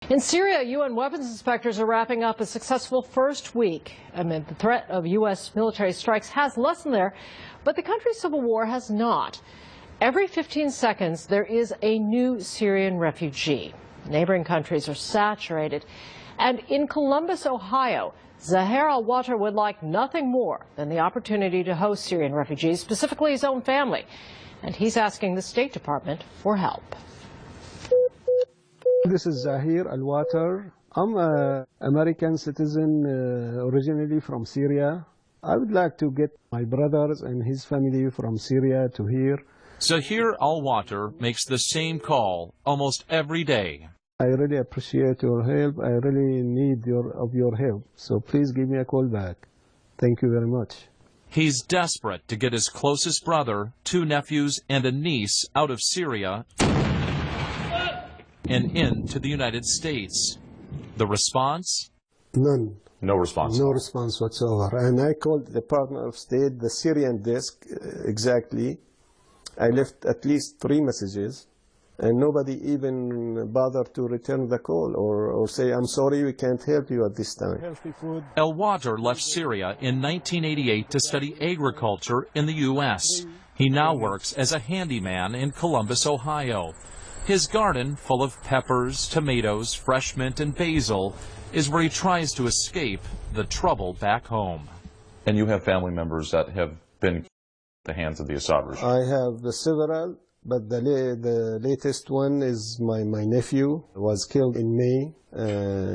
In Syria, UN weapons inspectors are wrapping up a successful first week amid the threat of U.S. military strikes has lessened there, but the country's civil war has not. Every 15 seconds, there is a new Syrian refugee. Neighboring countries are saturated. And in Columbus, Ohio, Zaher al-Water would like nothing more than the opportunity to host Syrian refugees, specifically his own family. And he's asking the State Department for help. This is Zaher al-Water. I'm an American citizen, originally from Syria. I would like to get my brothers and his family from Syria to here. Zaher al-Water makes the same call almost every day. I really appreciate your help. I really need your help. So please give me a call back. Thank you very much. He's desperate to get his closest brother, 2 nephews, and a niece out of Syria and into the United States. The response? None. No response? No response whatsoever. And I called the Department of State, the Syrian desk, exactly. I left at least 3 messages, and nobody even bothered to return the call or say, I'm sorry, we can't help you at this time. Al-Water left Syria in 1988 to study agriculture in the U.S. He now works as a handyman in Columbus, Ohio. His garden, full of peppers, tomatoes, fresh mint, and basil, is where he tries to escape the trouble back home. And you have family members that have been at the hands of the Assad regime? I have several, but the latest one is my nephew was killed in May.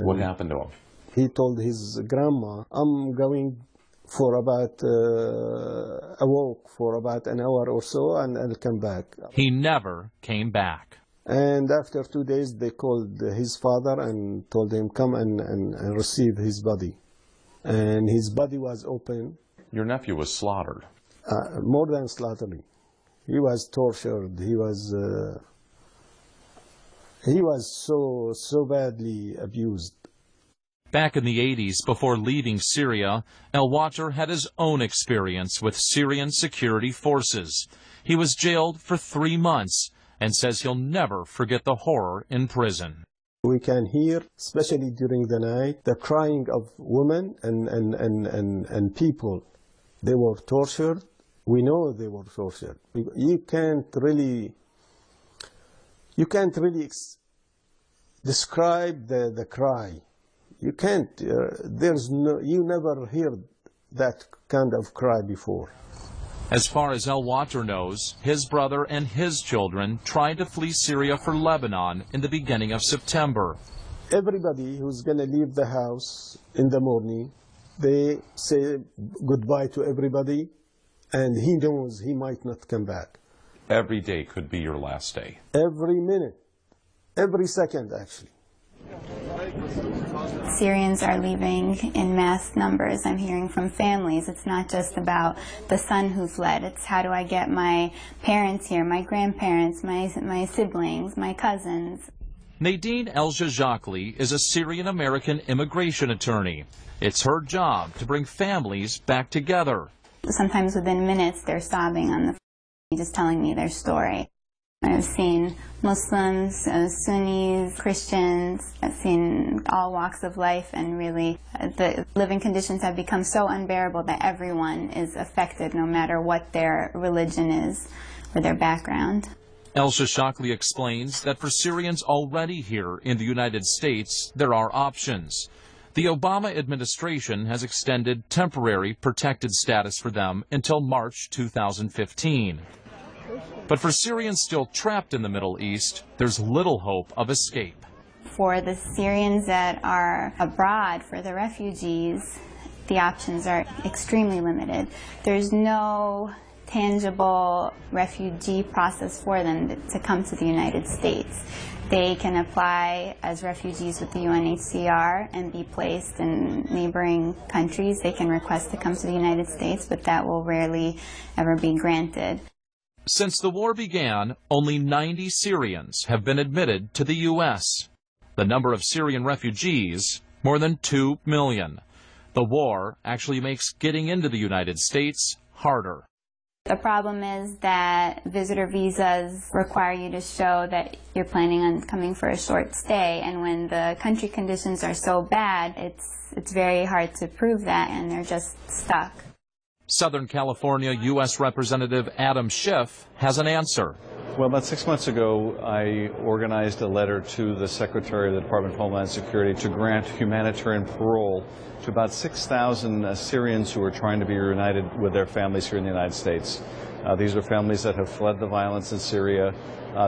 What happened to him? He told his grandma, I'm going for about a walk for about an hour or so, and I'll come back. He never came back. And after 2 days, they called his father and told him, come and receive his body. And his body was open. Your nephew was slaughtered. More than slaughtering. He was tortured. He was so badly abused. Back in the 80s, before leaving Syria, al-Water had his own experience with Syrian security forces. He was jailed for 3 months and says he'll never forget the horror in prison. We can hear, especially during the night, the crying of women and people. They were tortured. We know they were tortured. You can't really describe the cry. You can't. You never heard that kind of cry before. As far as al-Water knows, his brother and his children tried to flee Syria for Lebanon in the beginning of September. Everybody who's going to leave the house in the morning, they say goodbye to everybody, and he knows he might not come back. Every day could be your last day. Every minute, every second, actually. Syrians are leaving in mass numbers. I'm hearing from families. It's not just about the son who fled. It's how do I get my parents here, my grandparents, my siblings, my cousins. Nadine El-Jajakli is a Syrian American immigration attorney. It's her job to bring families back together. Sometimes within minutes they're sobbing on the phone, just telling me their story. I've seen Muslims, Sunnis, Christians. I've seen all walks of life, and really the living conditions have become so unbearable that everyone is affected, no matter what their religion is or their background. El-Jajakli explains that for Syrians already here in the United States, there are options. The Obama administration has extended temporary protected status for them until March 2015. But for Syrians still trapped in the Middle East, there's little hope of escape. For the Syrians that are abroad, for the refugees, the options are extremely limited. There's no tangible refugee process for them to come to the United States. They can apply as refugees with the UNHCR and be placed in neighboring countries. They can request to come to the United States, but that will rarely ever be granted. Since the war began, only 90 Syrians have been admitted to the U.S. The number of Syrian refugees, more than 2 million. The war actually makes getting into the United States harder. The problem is that visitor visas require you to show that you're planning on coming for a short stay, and when the country conditions are so bad, it's very hard to prove that, and they're just stuck. Southern California U.S. Representative Adam Schiff has an answer. Well, about 6 months ago, I organized a letter to the Secretary of the Department of Homeland Security to grant humanitarian parole to about 6,000 Syrians who are trying to be reunited with their families here in the United States. These are families that have fled the violence in Syria.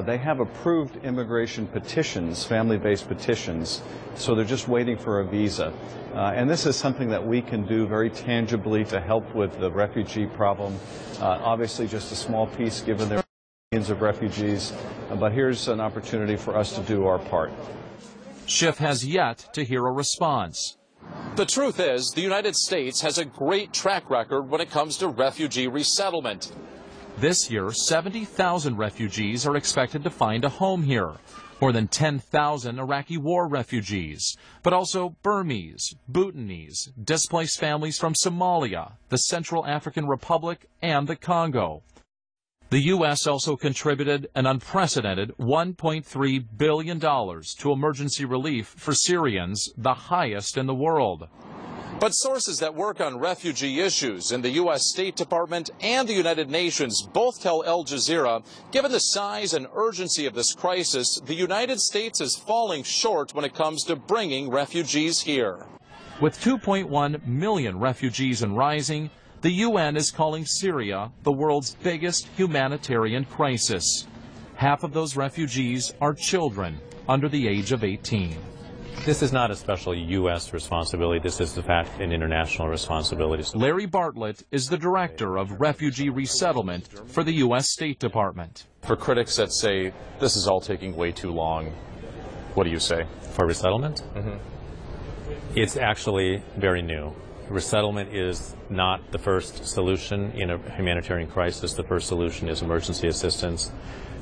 They have approved immigration petitions, family-based petitions, so they're just waiting for a visa. And this is something that we can do very tangibly to help with the refugee problem. Obviously, just a small piece given their millions of refugees, but here's an opportunity for us to do our part. Schiff has yet to hear a response. The truth is, the United States has a great track record when it comes to refugee resettlement. This year, 70,000 refugees are expected to find a home here. More than 10,000 Iraqi war refugees, but also Burmese, Bhutanese, displaced families from Somalia, the Central African Republic, and the Congo. The U.S. also contributed an unprecedented $1.3 billion to emergency relief for Syrians, the highest in the world. But sources that work on refugee issues in the U.S. State Department and the United Nations both tell Al Jazeera, given the size and urgency of this crisis, the United States is falling short when it comes to bringing refugees here. With 2.1 million refugees and rising, the UN is calling Syria the world's biggest humanitarian crisis. Half of those refugees are children under the age of 18. This is not a special U.S. responsibility. This is, in fact, an international responsibility. Larry Bartlett is the director of refugee resettlement for the U.S. State Department. For critics that say this is all taking way too long, what do you say? For resettlement? It's actually very new. Resettlement is not the first solution in a humanitarian crisis. The first solution is emergency assistance.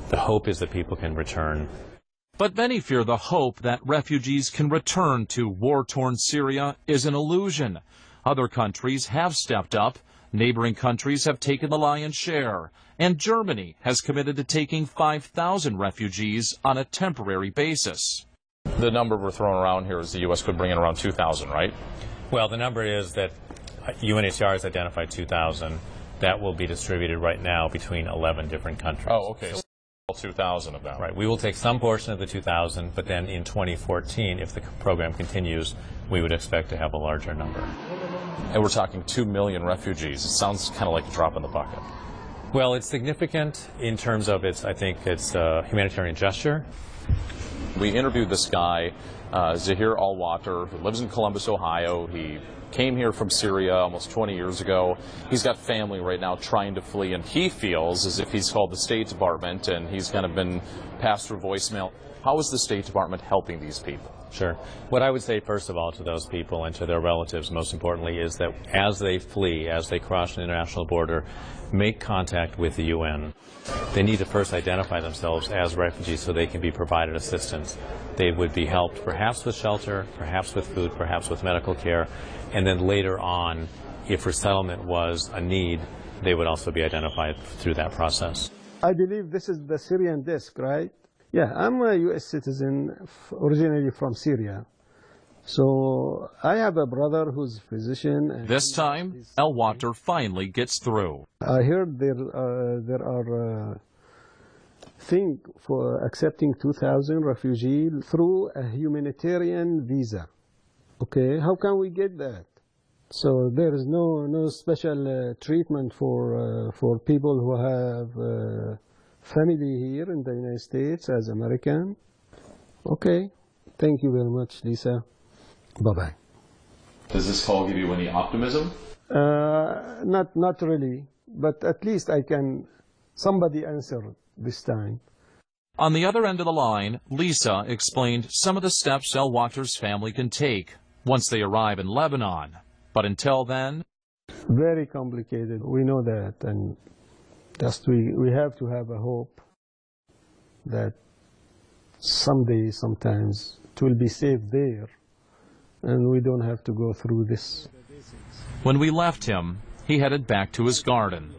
The hope is that people can return. But many fear the hope that refugees can return to war-torn Syria is an illusion. Other countries have stepped up. Neighboring countries have taken the lion's share. And Germany has committed to taking 5,000 refugees on a temporary basis. The number we're throwing around here is the U.S. could bring in around 2,000, right? Well, the number is that UNHCR has identified 2,000. That will be distributed right now between 11 different countries. Oh, okay. So 2,000 of them. Right. We will take some portion of the 2,000, but then in 2014, if the program continues, we would expect to have a larger number. And we're talking 2 million refugees. It sounds kind of like a drop in the bucket. Well, it's significant in terms of its, I think, its humanitarian gesture. We interviewed this guy, Zaheer Al-Water, who lives in Columbus, Ohio. He came here from Syria almost 20 years ago. He's got family right now trying to flee, and he feels as if he's called the State Department and he's kind of been passed through voicemail. How is the State Department helping these people? Sure. What I would say, first of all, to those people and to their relatives, most importantly, is that as they flee, as they cross an international border, make contact with the UN. They need to first identify themselves as refugees so they can be provided assistance. They would be helped perhaps with shelter, perhaps with food, perhaps with medical care, and then later on, if resettlement was a need, they would also be identified through that process. I believe this is the Syrian desk, right? Yeah, I'm a U.S. citizen, originally from Syria. So I have a brother who's a physician. And this time, Al-Water finally gets through. I heard there are thing for accepting 2,000 refugees through a humanitarian visa. Okay, how can we get that? So there is no special treatment for people who have family here in the United States as American. Okay, thank you very much, Lisa. Bye-bye. Does this call give you any optimism? Not really, but at least somebody answer this time. On the other end of the line, Lisa explained some of the steps Al-Water's family can take once they arrive in Lebanon. But until then, very complicated. We know that, and just we have to have a hope that someday, sometimes, it will be safe there, and we don't have to go through this. When we left him, he headed back to his garden.